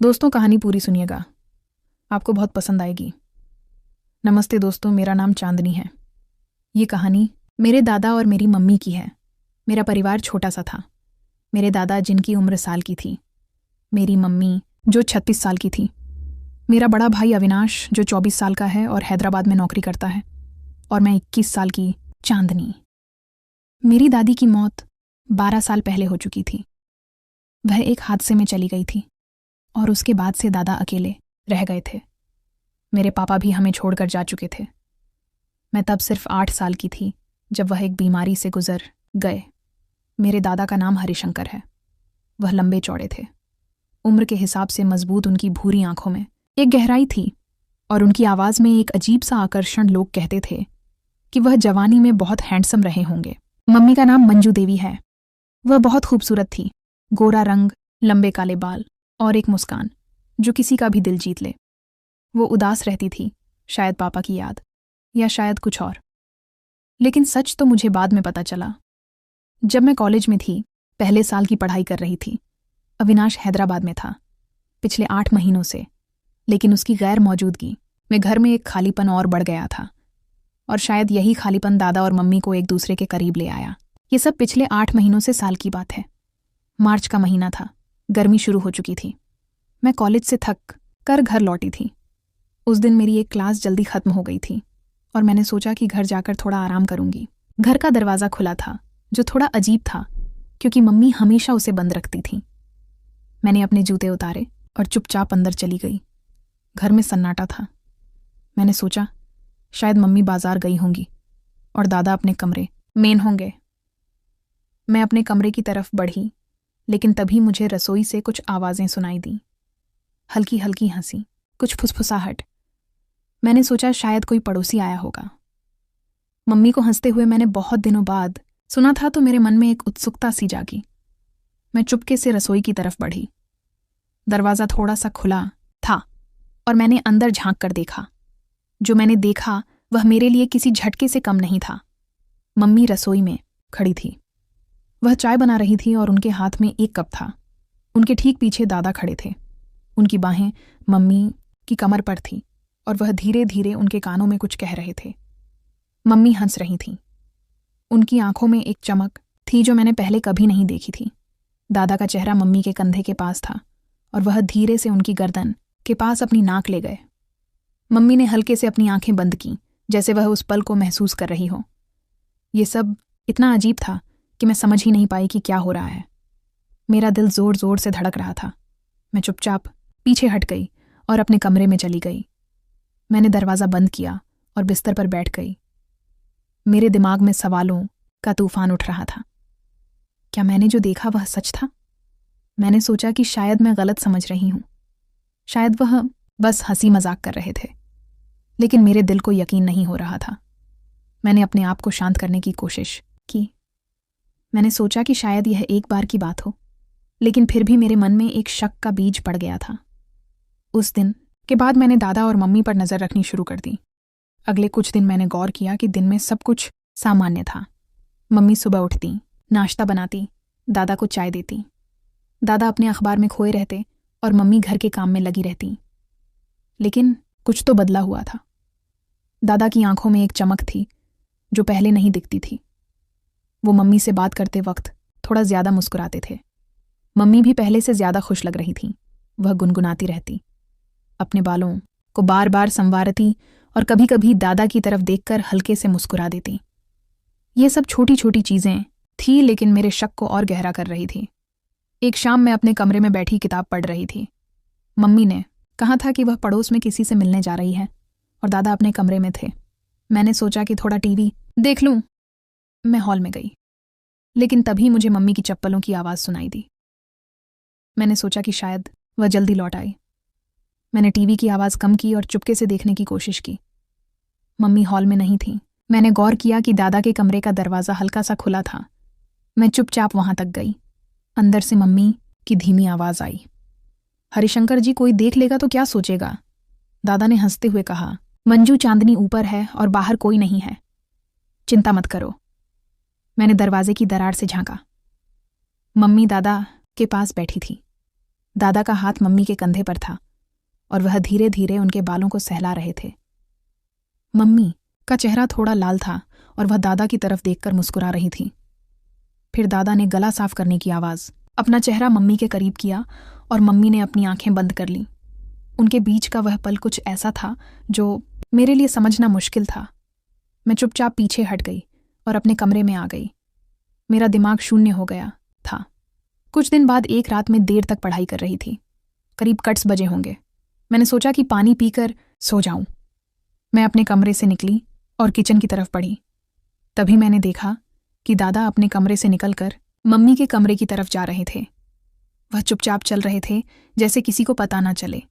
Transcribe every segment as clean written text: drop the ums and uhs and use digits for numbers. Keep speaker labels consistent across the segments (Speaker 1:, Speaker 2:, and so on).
Speaker 1: दोस्तों, कहानी पूरी सुनिएगा, आपको बहुत पसंद आएगी। नमस्ते दोस्तों, मेरा नाम चांदनी है। ये कहानी मेरे दादा और मेरी मम्मी की है। मेरा परिवार छोटा सा था। मेरे दादा जिनकी उम्र साल की थी, मेरी मम्मी जो 36 साल की थी, मेरा बड़ा भाई अविनाश जो 24 साल का है और हैदराबाद में नौकरी करता है, और मैं 21 साल की चांदनी। मेरी दादी की मौत 12 साल पहले हो चुकी थी। वह एक हादसे में चली गई थी और उसके बाद से दादा अकेले रह गए थे। मेरे पापा भी हमें छोड़कर जा चुके थे। मैं तब सिर्फ 8 साल की थी जब वह एक बीमारी से गुजर गए। मेरे दादा का नाम हरिशंकर है। वह लंबे चौड़े थे। उम्र के हिसाब से मजबूत उनकी भूरी आंखों में एक गहराई थी और उनकी आवाज़ में एक अजीब सा आकर्षण। लोग कहते थे कि वह जवानी में बहुत हैंडसम रहे होंगे। मम्मी का नाम मंजू देवी है। वह बहुत खूबसूरत थी। गोरा रंग, लंबे काले बाल और एक मुस्कान जो किसी का भी दिल जीत ले। वो उदास रहती थी, शायद पापा की याद या शायद कुछ और। लेकिन सच तो मुझे बाद में पता चला। जब मैं कॉलेज में थी, पहले साल की पढ़ाई कर रही थी, अविनाश हैदराबाद में था पिछले 8 महीनों से। लेकिन उसकी गैर मौजूदगी में घर में एक खालीपन और बढ़ गया था, और शायद यही खालीपन दादा और मम्मी को एक दूसरे के करीब ले आया। ये सब पिछले 8 महीनों से साल की बात है। मार्च का महीना था। गर्मी शुरू हो चुकी थी। मैं कॉलेज से थक कर घर लौटी थी। उस दिन मेरी एक क्लास जल्दी खत्म हो गई थी और मैंने सोचा कि घर जाकर थोड़ा आराम करूंगी। घर का दरवाज़ा खुला था, जो थोड़ा अजीब था क्योंकि मम्मी हमेशा उसे बंद रखती थी। मैंने अपने जूते उतारे और चुपचाप अंदर चली गई। घर में सन्नाटा था। मैंने सोचा शायद मम्मी बाजार गई होंगी और दादा अपने कमरे में होंगे। मैं अपने कमरे की तरफ बढ़ी, लेकिन तभी मुझे रसोई से कुछ आवाज़ें सुनाई दी। हल्की हल्की हंसी, कुछ फुसफुसाहट। मैंने सोचा शायद कोई पड़ोसी आया होगा। मम्मी को हंसते हुए मैंने बहुत दिनों बाद सुना था, तो मेरे मन में एक उत्सुकता सी जागी। मैं चुपके से रसोई की तरफ बढ़ी। दरवाज़ा थोड़ा सा खुला था और मैंने अंदर झांक कर देखा। जो मैंने देखा वह मेरे लिए किसी झटके से कम नहीं था। मम्मी रसोई में खड़ी थी। वह चाय बना रही थी और उनके हाथ में एक कप था। उनके ठीक पीछे दादा खड़े थे। उनकी बाहें मम्मी की कमर पर थी और वह धीरे धीरे उनके कानों में कुछ कह रहे थे। मम्मी हंस रही थीं। उनकी आंखों में एक चमक थी जो मैंने पहले कभी नहीं देखी थी। दादा का चेहरा मम्मी के कंधे के पास था और वह धीरे से उनकी गर्दन के पास अपनी नाक ले गए। मम्मी ने हल्के से अपनी आंखें बंद की, जैसे वह उस पल को महसूस कर रही हो। ये सब इतना अजीब था कि मैं समझ ही नहीं पाई कि क्या हो रहा है। मेरा दिल जोर जोर से धड़क रहा था। मैं चुपचाप पीछे हट गई और अपने कमरे में चली गई। मैंने दरवाज़ा बंद किया और बिस्तर पर बैठ गई। मेरे दिमाग में सवालों का तूफान उठ रहा था। क्या मैंने जो देखा वह सच था? मैंने सोचा कि शायद मैं गलत समझ रही हूं। शायद वह बस हंसी मजाक कर रहे थे। लेकिन मेरे दिल को यकीन नहीं हो रहा था। मैंने अपने आप को शांत करने की कोशिश की। मैंने सोचा कि शायद यह एक बार की बात हो, लेकिन फिर भी मेरे मन में एक शक का बीज पड़ गया था। उस दिन के बाद मैंने दादा और मम्मी पर नज़र रखनी शुरू कर दी। अगले कुछ दिन मैंने गौर किया कि दिन में सब कुछ सामान्य था। मम्मी सुबह उठती, नाश्ता बनाती, दादा को चाय देती। दादा अपने अखबार में खोए रहते और मम्मी घर के काम में लगी रहती। लेकिन कुछ तो बदला हुआ था। दादा की आंखों में एक चमक थी जो पहले नहीं दिखती थी। वो मम्मी से बात करते वक्त थोड़ा ज्यादा मुस्कुराते थे। मम्मी भी पहले से ज्यादा खुश लग रही थी। वह गुनगुनाती रहती, अपने बालों को बार बार संवारती और कभी कभी दादा की तरफ देखकर हल्के से मुस्कुरा देती। ये सब छोटी छोटी चीजें थी, लेकिन मेरे शक को और गहरा कर रही थी। एक शाम मैं अपने कमरे में बैठी किताब पढ़ रही थी। मम्मी ने कहा था कि वह पड़ोस में किसी से मिलने जा रही है और दादा अपने कमरे में थे। मैंने सोचा कि थोड़ा टीवी देख लूं। मैं हॉल में गई, लेकिन तभी मुझे मम्मी की चप्पलों की आवाज़ सुनाई दी। मैंने सोचा कि शायद वह जल्दी लौट आई। मैंने टीवी की आवाज़ कम की और चुपके से देखने की कोशिश की। मम्मी हॉल में नहीं थी। मैंने गौर किया कि दादा के कमरे का दरवाज़ा हल्का सा खुला था। मैं चुपचाप वहां तक गई। अंदर से मम्मी की धीमी आवाज़ आई, हरिशंकर जी, कोई देख लेगा तो क्या सोचेगा? दादा ने हंसते हुए कहा, मंजू, चांदनी ऊपर है और बाहर कोई नहीं है, चिंता मत करो। मैंने दरवाजे की दरार से झांका। मम्मी दादा के पास बैठी थी। दादा का हाथ मम्मी के कंधे पर था और वह धीरे धीरे उनके बालों को सहला रहे थे। मम्मी का चेहरा थोड़ा लाल था और वह दादा की तरफ देखकर मुस्कुरा रही थी। फिर दादा ने गला साफ करने की आवाज़ अपना चेहरा मम्मी के करीब किया और मम्मी ने अपनी आंखें बंद कर लीं। उनके बीच का वह पल कुछ ऐसा था जो मेरे लिए समझना मुश्किल था। मैं चुपचाप पीछे हट गई और अपने कमरे में आ गई। मेरा दिमाग शून्य हो गया था। कुछ दिन बाद एक रात में देर तक पढ़ाई कर रही थी। करीब 10 बजे होंगे। मैंने सोचा कि पानी पीकर सो जाऊं। मैं अपने कमरे से निकली और किचन की तरफ बढ़ी। तभी मैंने देखा कि दादा अपने कमरे से निकलकर मम्मी के कमरे की तरफ जा रहे थे। वह चुपचाप चल रहे थे, जैसे किसी को पता ना चले।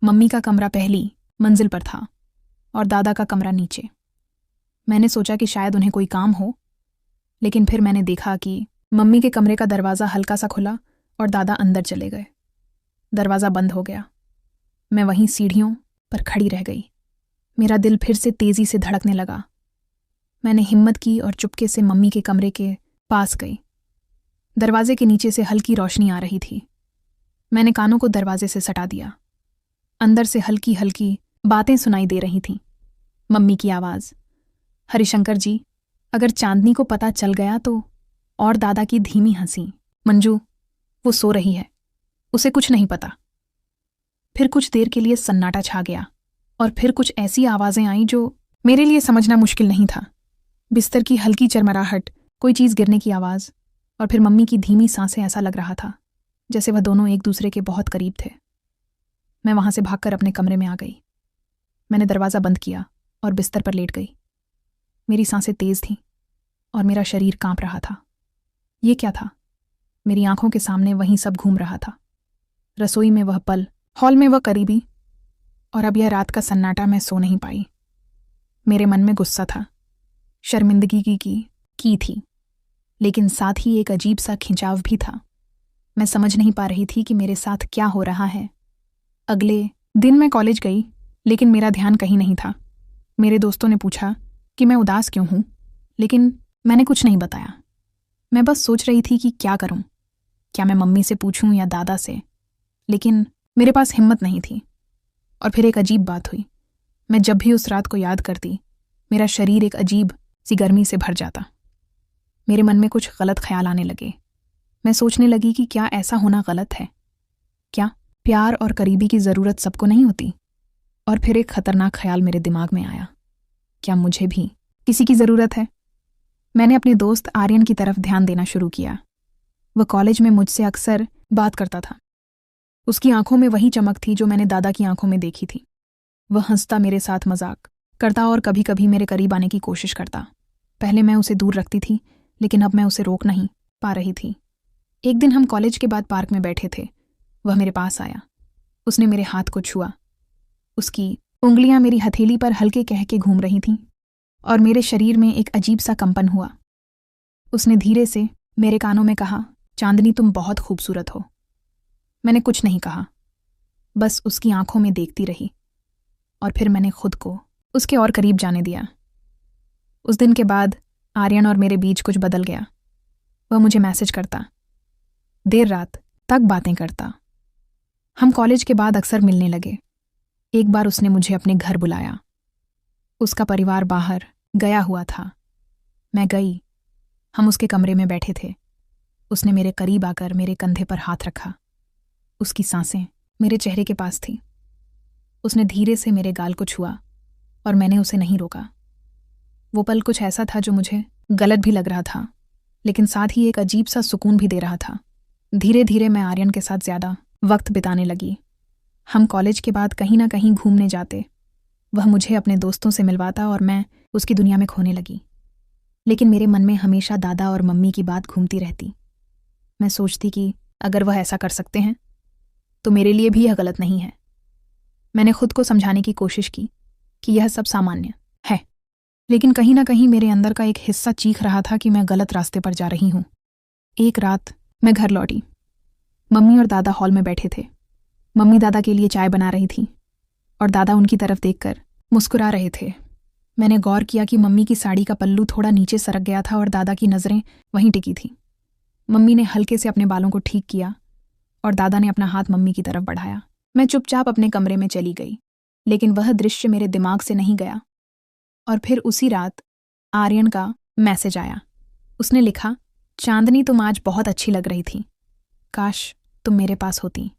Speaker 1: मम्मी का कमरा पहली मंजिल पर था और दादा का कमरा नीचे। मैंने सोचा कि शायद उन्हें कोई काम हो, लेकिन फिर मैंने देखा कि मम्मी के कमरे का दरवाज़ा हल्का सा खुला और दादा अंदर चले गए। दरवाज़ा बंद हो गया। मैं वहीं सीढ़ियों पर खड़ी रह गई। मेरा दिल फिर से तेज़ी से धड़कने लगा। मैंने हिम्मत की और चुपके से मम्मी के कमरे के पास गई। दरवाजे के नीचे से हल्की रोशनी आ रही थी। मैंने कानों को दरवाजे से सटा दिया। अंदर से हल्की हल्की बातें सुनाई दे रही थीं। मम्मी की आवाज़, हरिशंकर जी, अगर चांदनी को पता चल गया तो। और दादा की धीमी हंसी, मंजू, वो सो रही है, उसे कुछ नहीं पता। फिर कुछ देर के लिए सन्नाटा छा गया और फिर कुछ ऐसी आवाज़ें आईं जो मेरे लिए समझना मुश्किल नहीं था। बिस्तर की हल्की चरमराहट, कोई चीज़ गिरने की आवाज़ और फिर मम्मी की धीमी सांसें। ऐसा लग रहा था जैसे वह दोनों एक दूसरे के बहुत करीब थे। मैं वहां से भागकर अपने कमरे में आ गई। मैंने दरवाज़ा बंद किया और बिस्तर पर लेट गई। मेरी सांसें तेज़ थीं और मेरा शरीर कांप रहा था। ये क्या था? मेरी आंखों के सामने वहीं सब घूम रहा था। रसोई में वह पल, हॉल में वह करीबी, और अब यह रात का सन्नाटा। मैं सो नहीं पाई। मेरे मन में गुस्सा था, शर्मिंदगी की थी, लेकिन साथ ही एक अजीब सा खिंचाव भी था। मैं समझ नहीं पा रही थी कि मेरे साथ क्या हो रहा है। अगले दिन मैं कॉलेज गई, लेकिन मेरा ध्यान कहीं नहीं था। मेरे दोस्तों ने पूछा कि मैं उदास क्यों हूं, लेकिन मैंने कुछ नहीं बताया। मैं बस सोच रही थी कि क्या करूं। क्या मैं मम्मी से पूछूं या दादा से? लेकिन मेरे पास हिम्मत नहीं थी। और फिर एक अजीब बात हुई। मैं जब भी उस रात को याद करती, मेरा शरीर एक अजीब सी गर्मी से भर जाता। मेरे मन में कुछ गलत ख्याल आने लगे। मैं सोचने लगी कि क्या ऐसा होना गलत है? क्या प्यार और करीबी की ज़रूरत सबको नहीं होती? और फिर एक खतरनाक ख्याल मेरे दिमाग में आया, क्या मुझे भी किसी की ज़रूरत है? मैंने अपने दोस्त आर्यन की तरफ ध्यान देना शुरू किया। वह कॉलेज में मुझसे अक्सर बात करता था। उसकी आंखों में वही चमक थी जो मैंने दादा की आंखों में देखी थी। वह हंसता, मेरे साथ मजाक करता और कभी कभी मेरे करीब आने की कोशिश करता। पहले मैं उसे दूर रखती थी, लेकिन अब मैं उसे रोक नहीं पा रही थी। एक दिन हम कॉलेज के बाद पार्क में बैठे थे। वह मेरे पास आया। उसने मेरे हाथ को छुआ। उसकी उंगलियां मेरी हथेली पर हल्के कह के घूम रही थीं और मेरे शरीर में एक अजीब सा कंपन हुआ। उसने धीरे से मेरे कानों में कहा, चांदनी, तुम बहुत खूबसूरत हो। मैंने कुछ नहीं कहा, बस उसकी आंखों में देखती रही और फिर मैंने खुद को उसके और करीब जाने दिया। उस दिन के बाद आर्यन और मेरे बीच कुछ बदल गया। वह मुझे मैसेज करता, देर रात तक बातें करता। हम कॉलेज के बाद अक्सर मिलने लगे। एक बार उसने मुझे अपने घर बुलाया। उसका परिवार बाहर गया हुआ था। मैं गई। हम उसके कमरे में बैठे थे। उसने मेरे करीब आकर मेरे कंधे पर हाथ रखा। उसकी सांसें मेरे चेहरे के पास थी। उसने धीरे से मेरे गाल को छुआ और मैंने उसे नहीं रोका। वो पल कुछ ऐसा था जो मुझे गलत भी लग रहा था, लेकिन साथ ही एक अजीब सा सुकून भी दे रहा था। धीरे धीरे मैं आर्यन के साथ ज़्यादा वक्त बिताने लगी। हम कॉलेज के बाद कहीं ना कहीं घूमने जाते। वह मुझे अपने दोस्तों से मिलवाता और मैं उसकी दुनिया में खोने लगी। लेकिन मेरे मन में हमेशा दादा और मम्मी की बात घूमती रहती। मैं सोचती कि अगर वह ऐसा कर सकते हैं तो मेरे लिए भी यह गलत नहीं है। मैंने खुद को समझाने की कोशिश की कि यह सब सामान्य है, लेकिन कहीं ना कहीं मेरे अंदर का एक हिस्सा चीख रहा था कि मैं गलत रास्ते पर जा रही हूँ। एक रात मैं घर लौटी। मम्मी और दादा हॉल में बैठे थे। मम्मी दादा के लिए चाय बना रही थी और दादा उनकी तरफ देखकर मुस्कुरा रहे थे। मैंने गौर किया कि मम्मी की साड़ी का पल्लू थोड़ा नीचे सरक गया था और दादा की नज़रें वहीं टिकी थीं। मम्मी ने हल्के से अपने बालों को ठीक किया और दादा ने अपना हाथ मम्मी की तरफ बढ़ाया। मैं चुपचाप अपने कमरे में चली गई, लेकिन वह दृश्य मेरे दिमाग से नहीं गया। और फिर उसी रात आर्यन का मैसेज आया। उसने लिखा, चांदनी तुम आज बहुत अच्छी लग रही थी, काश तुम मेरे पास होती।